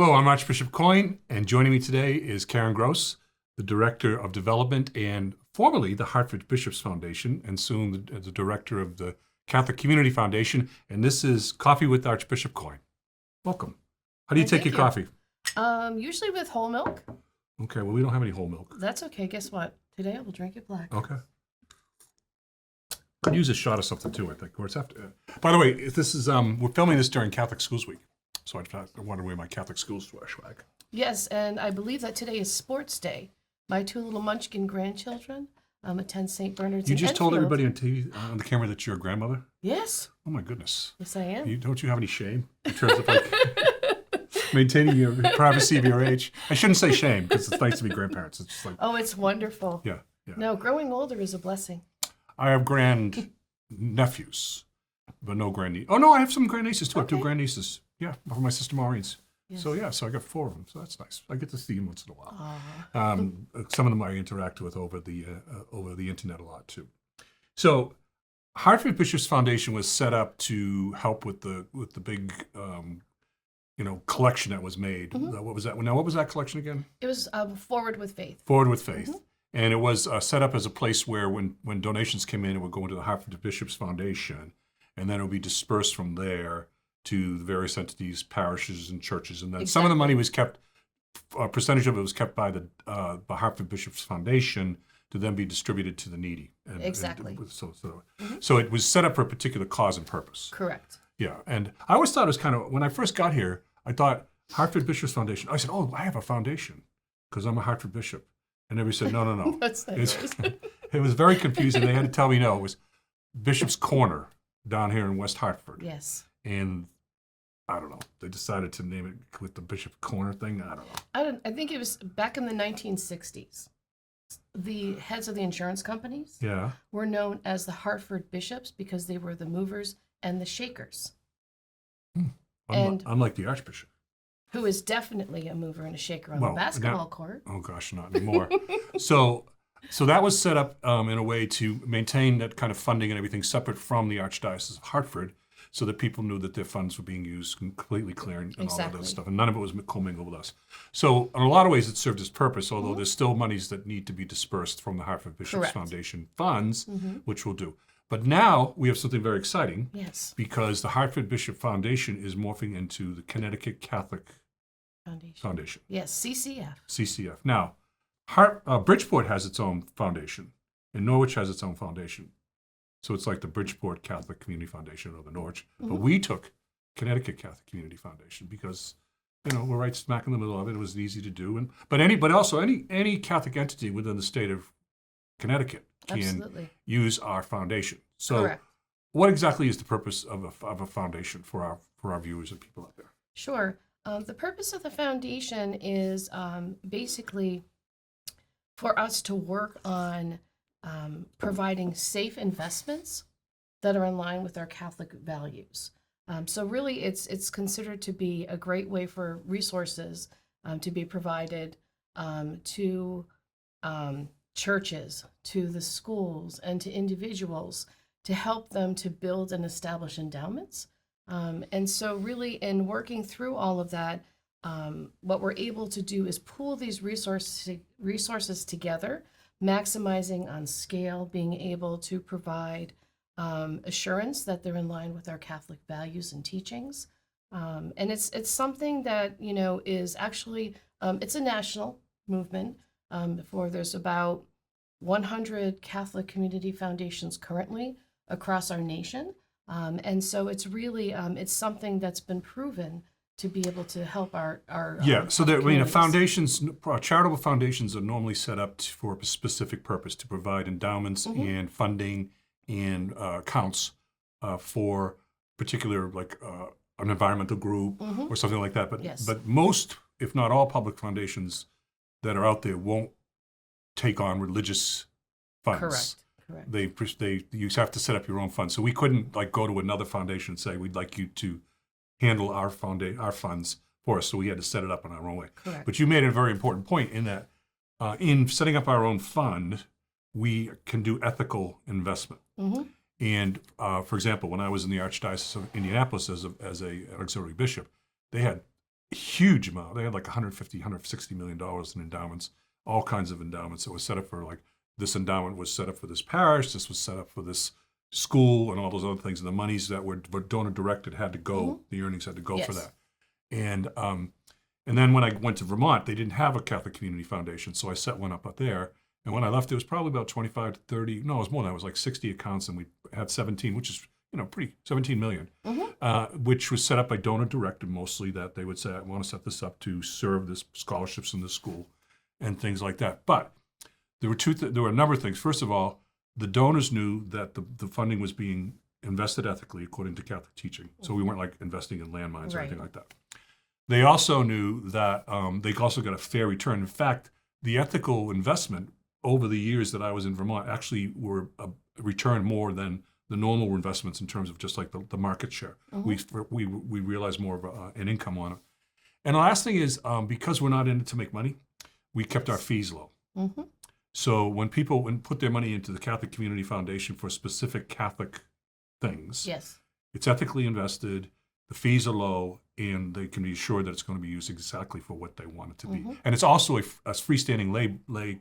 Hello, I'm Archbishop Coyne, and joining me today is Karen Gross, the Director of Development and formerly the Hartford Bishops Foundation, and soon the Director of the Catholic Community Foundation. And this is Coffee with Archbishop Coyne. Welcome. How do you take your coffee? Usually with whole milk. Okay, well, we don't have any whole milk. That's okay. Guess what? Today I will drink it black. Okay. Could use a shot of something too, I think. Or it's after. By the way, if this is we're filming this during Catholic Schools Week, so I wanted to wear my Catholic Schools swag. Yes, and I believe that today is Sports Day. My two little munchkin grandchildren attend St. Bernard's. You in just told Enfield. everybody on TV, on the camera, that you're a grandmother? Yes. Oh my goodness. Yes, I am. Don't you have any shame in terms of like maintaining your privacy of your age? I shouldn't say shame because it's nice to be grandparents. It's just like, Oh, it's wonderful. yeah. No, growing older is a blessing. I have grand nephews, but no grandnieces. Oh no, I have some grandnieces too. I have two Okay. grandnieces. Yeah, from my sister Maureen's. Yes. So I got four of them. So that's nice. I get to see them once in a while. Aw. Some of them I interact with over the internet a lot too. So, Hartford Bishops Foundation was set up to help with the big, collection that was made. Mm-hmm. What was that? Now, what was that collection again? It was Forward with Faith. Forward with Faith. Mm-hmm. And it was set up as a place where when donations came in, it would go into the Hartford Bishops Foundation, and then it would be dispersed from there to the various entities, parishes, and churches. And then some of the money was kept, a percentage of it was kept by the Hartford Bishops Foundation to then be distributed to the needy. Exactly. So it was set up for a particular cause and purpose. Correct. Yeah, and I always thought it was kind of, when I first got here, I thought Hartford Bishops Foundation. I said, oh, I have a foundation because I'm a Hartford bishop. And everybody said, no. That's nice. It was very confusing. They had to tell me, no, it was Bishop's Corner down here in West Hartford. Yes. And I don't know, they decided to name it with the Bishop Corner thing. I don't know. I think it was back in the 1960s. The heads of the insurance companies were known as the Hartford Bishops because they were the movers and the shakers. Unlike the Archbishop. Who is definitely a mover and a shaker on the basketball court. Oh gosh, not anymore. So that was set up in a way to maintain that kind of funding and everything separate from the Archdiocese of Hartford, so that people knew that their funds were being used completely clear and all of that stuff, and none of it was commingled with us. So in a lot of ways, it served its purpose, although there's still monies that need to be dispersed from the Hartford Bishops Foundation funds, which we'll do. But now we have something very exciting, because the Hartford Bishop Foundation is morphing into the Connecticut Catholic Foundation. Yes, CCF. CCF. Now, Bridgeport has its own foundation, and Norwich has its own foundation. So it's like the Bridgeport Catholic Community Foundation or the Norwich. But we took Connecticut Catholic Community Foundation because, we're right smack in the middle of it. It was easy to do. But also any Catholic entity within the state of Connecticut can use our foundation. So what exactly is the purpose of a foundation for our viewers and people out there? Sure. The purpose of the foundation is basically for us to work on providing safe investments that are in line with our Catholic values. So really, it's considered to be a great way for resources to be provided to churches, to the schools, and to individuals to help them to build and establish endowments. And so really in working through all of that, what we're able to do is pool these resources together, maximizing on scale, being able to provide assurance that they're in line with our Catholic values and teachings. And it's something that, is actually, it's a national movement. There's about 100 Catholic community foundations currently across our nation. And so it's really, it's something that's been proven to be able to help our so foundations, charitable foundations are normally set up for a specific purpose, to provide endowments and funding and accounts for particular, like an environmental group or something like that. But most, if not all, public foundations that are out there won't take on religious funds. Correct. You have to set up your own fund. So we couldn't go to another foundation and say, we'd like you to handle our funds for us. So we had to set it up in our own way. Correct. But you made a very important point in that in setting up our own fund, we can do ethical investment. And for example, when I was in the Archdiocese of Indianapolis as an auxiliary bishop, they had huge amount. They had like 150, $160 million in endowments, all kinds of endowments that was set up for, like, this endowment was set up for this parish, this was set up for this school, and all those other things. And the monies that were donor directed had to go, the earnings had to go for Yes. that. And then when I went to Vermont, they didn't have a Catholic Community Foundation, so I set one up there. And when I left, it was probably about 25 to 30, no, it was more than that. It was like 60 accounts, and we had 17, which is, 17 million, which was set up by donor directed mostly, that they would say, I want to set this up to serve this scholarships in the school and things like that. But there were there were a number of things. First of all, the donors knew that the funding was being invested ethically according to Catholic teaching. So we weren't like investing in landmines or anything like that. They also knew that they also got a fair return. In fact, the ethical investment over the years that I was in Vermont actually were returned more than the normal investments in terms of just like the market share. We realized more of an income on it. And the last thing is, because we're not in it to make money, we kept our fees low. So when people put their money into the Catholic Community Foundation for specific Catholic things, it's ethically invested, the fees are low, and they can be assured that it's going to be used exactly for what they want it to be. And it's also a freestanding lay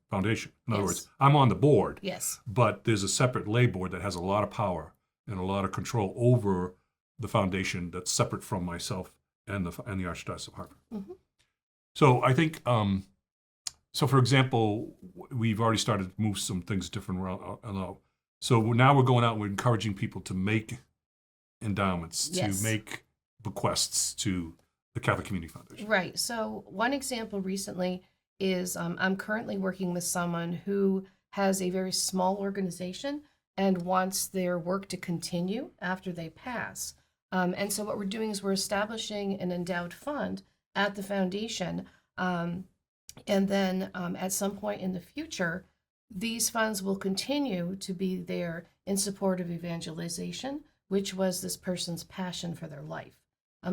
foundation. In other words, I'm on the board, but there's a separate lay board that has a lot of power and a lot of control over the foundation that's separate from myself and the Archdiocese of Hartford. So I think, so for example, we've already started to move some things different around. So now we're going out and we're encouraging people to make endowments, to make bequests to the Catholic Community Foundation. Right. So one example recently is I'm currently working with someone who has a very small organization and wants their work to continue after they pass. And so what we're doing is we're establishing an endowed fund at the foundation. And then at some point in the future, these funds will continue to be there in support of evangelization, which was this person's passion for their life.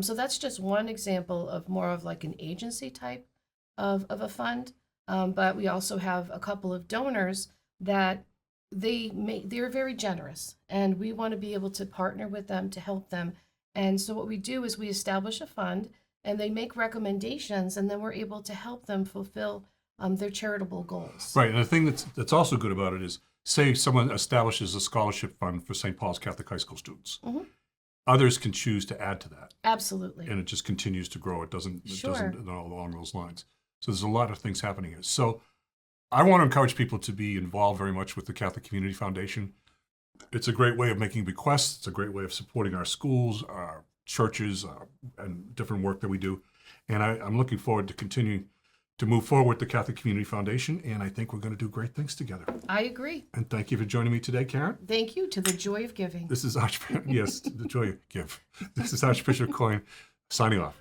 So that's just one example of more of like an agency type of a fund. But we also have a couple of donors that they're very generous, and we want to be able to partner with them to help them. And so what we do is we establish a fund, and they make recommendations, and then we're able to help them fulfill their charitable goals. Right, and the thing that's also good about it is, say someone establishes a scholarship fund for St. Paul's Catholic High School students. Others can choose to add to that. Absolutely. And it just continues to grow. It doesn't along those lines. So there's a lot of things happening here. So I want to encourage people to be involved very much with the Catholic Community Foundation. It's a great way of making bequests. It's a great way of supporting our schools, our churches, and different work that we do. And I'm looking forward to continuing to move forward with the Catholic Community Foundation, and I think we're going to do great things together. I agree. And thank you for joining me today, Karen. Thank you. To the joy of giving. This is the joy of give. This is Archbishop Coyne signing off.